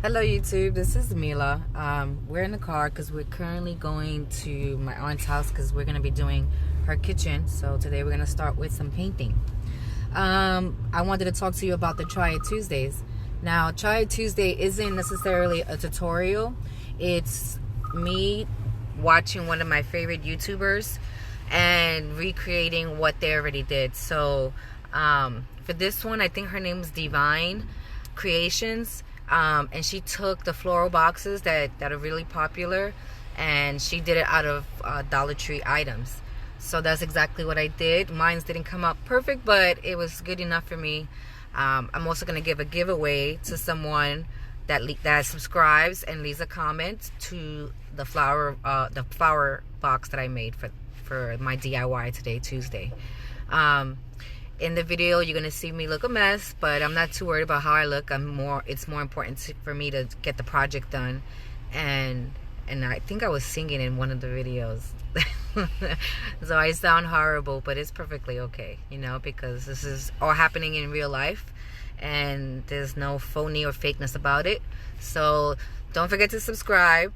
Hello YouTube, this is Mila. We're in the car because we're currently going to my aunt's house because we're going to be doing her kitchen. So today we're going to start with some painting. I wanted to talk to you about the Try It Tuesdays. Now, Try It Tuesday isn't necessarily a tutorial. It's me watching one of my favorite YouTubers and recreating what they already did. So for this one, I think her name is Divine Creations. And she took the floral boxes that are really popular, and she did it out of Dollar Tree items. So that's exactly what I did. Mine didn't come out perfect, but it was good enough for me. I'm also going to give a giveaway to someone that subscribes and leaves a comment to the flower box that I made for my DIY today, Tuesday. In the video, you're gonna see me look a mess, but I'm not too worried about how I look. It's more important for me to get the project done, and I think I was singing in one of the videos, so I sound horrible, but it's perfectly okay, because this is all happening in real life, and there's no phony or fakeness about it. So don't forget to subscribe.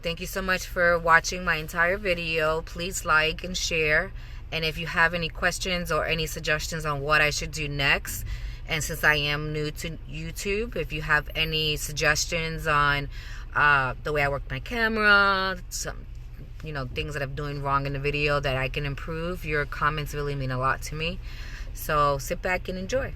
Thank you so much for watching my entire video. Please like and share. And if you have any questions or any suggestions on what I should do next, and since I am new to YouTube, if you have any suggestions on the way I work my camera, some things that I'm doing wrong in the video that I can improve, your comments really mean a lot to me. So sit back and enjoy.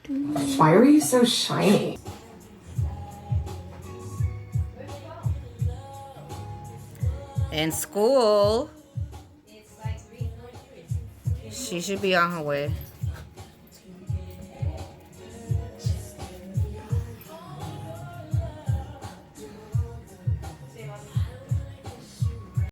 Why are you so shiny? In school. She should be on her way.